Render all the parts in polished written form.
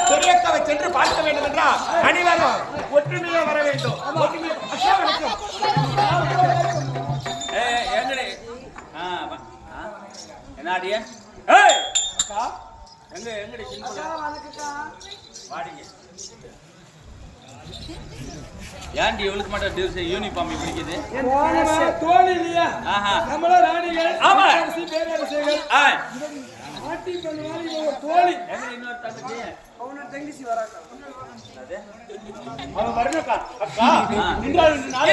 பெரியக்காவை சென்று பார்க்க வேண்டும் என்றால் அனைவரும் ஒற்றுமையா வர வேண்டும். என்னாடிய எங்க எங்கடி வாடிங்க ஏன்டி இவளுக்கு மட்டும் யூனிஃபார்ம் பிடிக்குது? தோழி இல்லையா நம்மள ராணிகள் ஆமா பேரரசர்கள் ஆட்டி பண்ணுவாங்க தோழி எங்க இன்னொரு தங்கச்சி அவனோட தங்கச்சி வராங்க அவன் வரணுக்கா அக்கா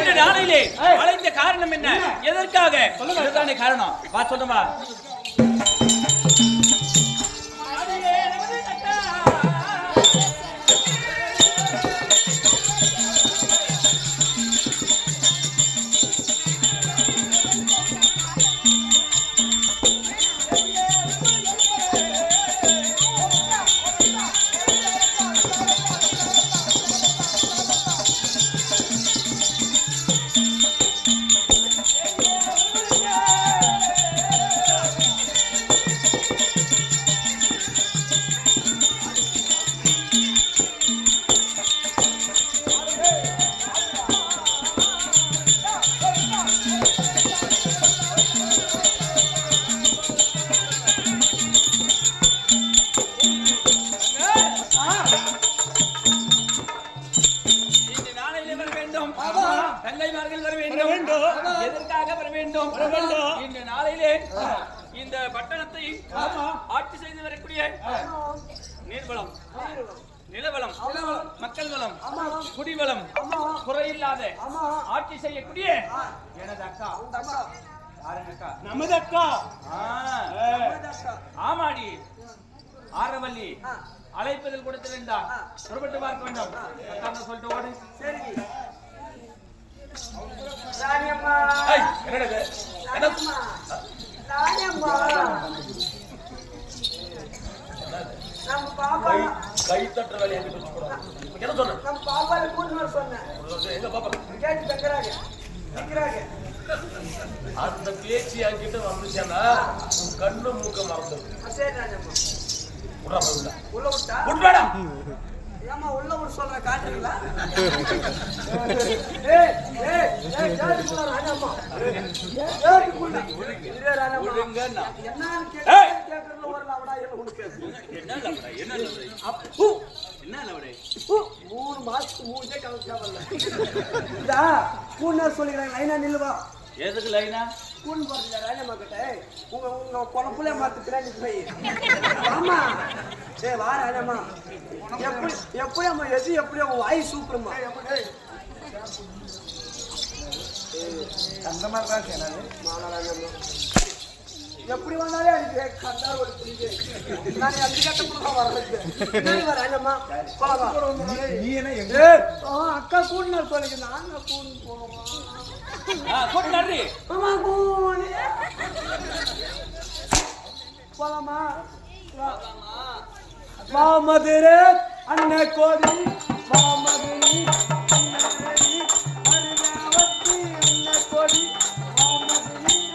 இந்த நாளையிலே அழைத்த காரணம் என்ன எதற்காக இதுதானே காரணம் வா சொல்லுமா இந்த நாளையிலே இந்த பட்டணத்தை ஆட்சி செய்து வரக்கூடிய நீர்வளம் நிலவளம் மக்கள் வளம் குடிவளம் குறையில்லாத ஆட்சி செய்யக்கூடிய எனது அக்கா நமது அக்கா ஆமாடி ஆரவல்லி அழைப்பதில் கொடுத்து வேண்டாம் புறப்பட்டு பார்க்க வேண்டாம் சொல்லிட்டு ஓடு சரி ராணியம்மா என்னடா ராணியம்மா நம்ம பாப்பா கை தட்டற வேலைய என்ன சொன்ன நம்ம பாப்பால கூட்டி வர சொன்னேன் எங்க பாப்பா கேட்டு தங்கறாங்க அந்த பேச்சு என்கிட்ட வந்துச்சேன்னா கண்ணு மூக்க மறந்துடும் சரி ராணியம்மா உள்ள விட்டா உட்வாடா ஏமா உள்ள ஒரு சொல்ற காட்டுறீங்களா ஏய் ஏய் ஏய் கேட்டுக்குள்ள ராணியம்மா கேட்டுக்குள்ள இதே ராணியம்மா என்னன்னு கேக்குறதுல ஒரு லவடா உனக்கு என்ன லவடா அப்பூ என்ன லவடா 3 மாசத்துக்கு மூஞ்சே கலச்சா வரல இதா கூண்ணா சொல்லிக்கிறாங்க லைனா நில்லுவா எதுக்கு லைனா கூன் போறீங்க ராணியம்மா கிட்ட உங்க பொணப்புல மாத்து பின்னாடி போய் ஆமா சே வா ராணியம்மா எப்படி அம்மா எது எப்படி உன் வாய் சூப்பர்மா அந்த மாதிரி தான் சேனாலே மானராணியம்மா எப்படி வந்தாலே எனக்கு கண்டா ஒரு புரியுது நான் அந்த கட்டப்புல தான் வரது நீ வர ராணியம்மா போலாம் நீ என்ன எங்க அக்கா கூன் சொல்லிங்க நாங்க கூன் போவோமா கூன் நன்றி மாமா கூன் போலாமா மாமதுரே அன்னை கோடி மாமதுரி அருணாவதி அன்னை கோடி மாமதுரி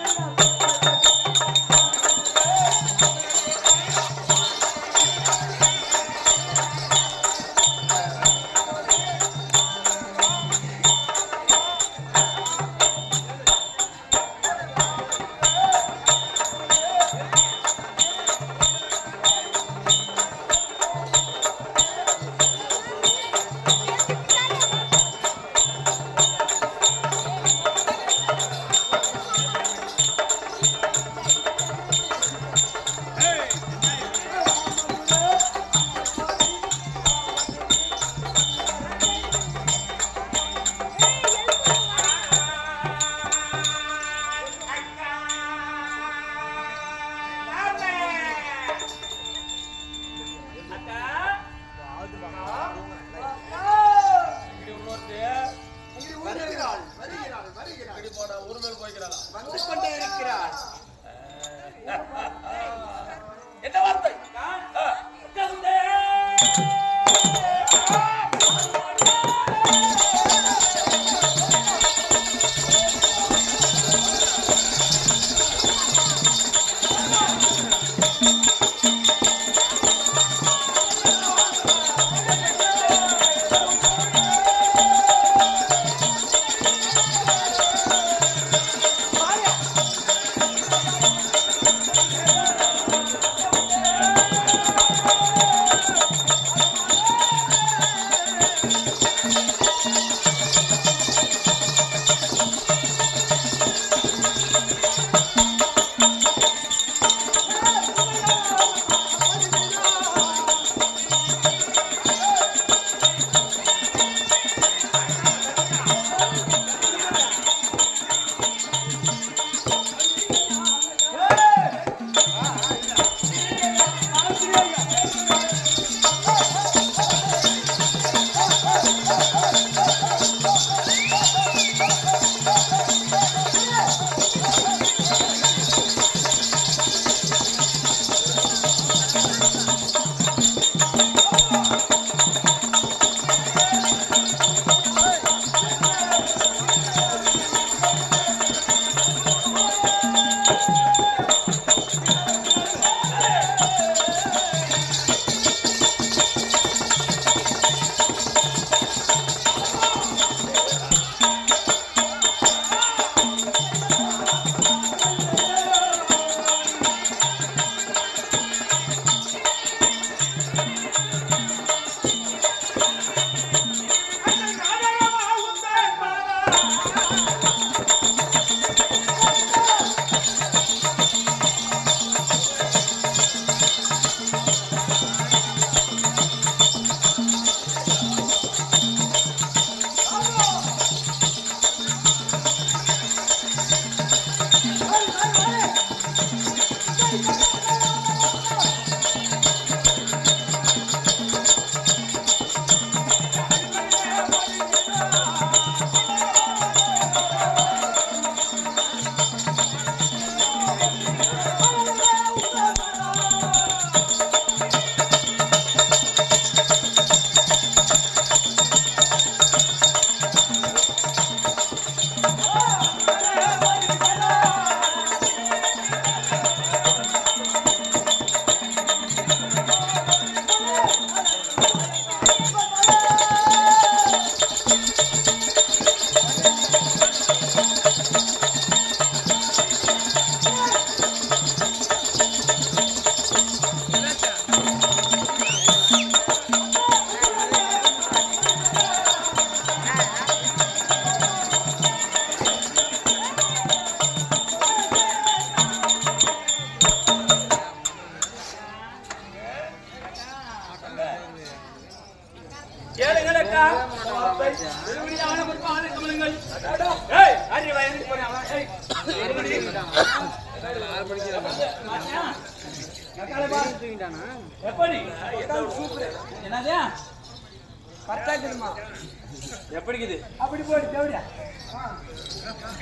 எப்படிக்குது அப்படி போடு தேவடியா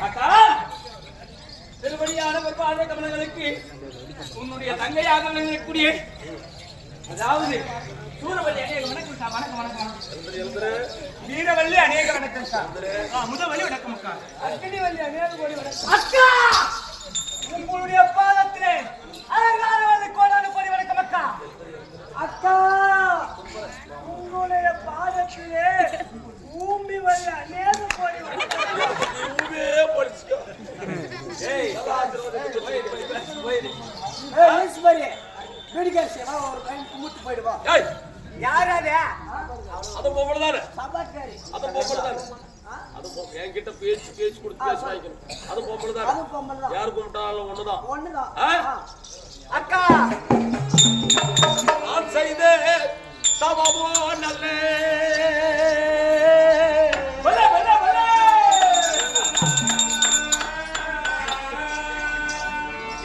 அக்கா திருவடியான பாத கமலங்களுக்கு உன்னுடைய தங்கையாக விளங்கக்கூடிய அதாவது சூரவல்லி அநேக வணக்கம் சார் வணக்கம் வணக்கம் வீரவல்லி அநேக வணக்கம் சார் முதவல்லி வணக்கம் அக்கா அக்கினிவல்லி அநேக கோடி வணக்கம் அக்கா உங்களுடைய பாதத்திலே அலங்காரவல்லி கோடான கோடி வணக்கம் அக்கா அக்கா உங்களுடைய பாதத்திலே ஊம்பி வல்ல அநேக கோடி ஒரு கைன் கும்பிட்டு போயிடுவா யார் அது அது போகலதானே சபாக்காரி அது போகலதானே அது என்கிட்ட பேச்சு கொடுத்து பேசி வாங்கிக்கணும் அது போகலதானே அது பொம்பளை யார் கும்பிட்டாலும் ஒண்ணுதான் ஒண்ணுதான் அக்கா நான் செய்த தவமோ நல்ல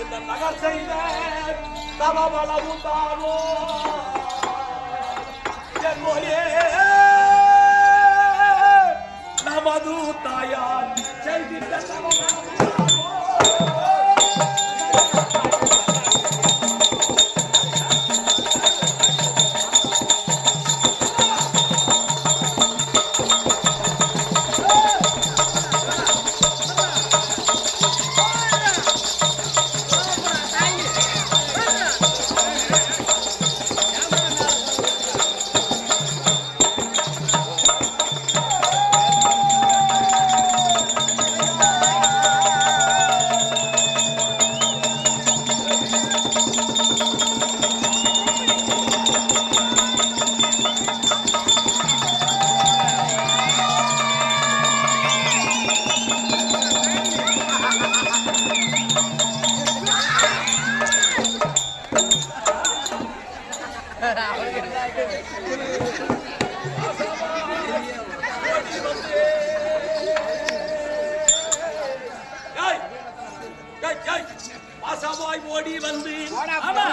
இந்த நகர் செய்த தவமளவும் தானோ என் மொழியே நமது தாயார் செய்திட்ட தவமளவும் பாசமாய் ஓடி வந்து ஆமா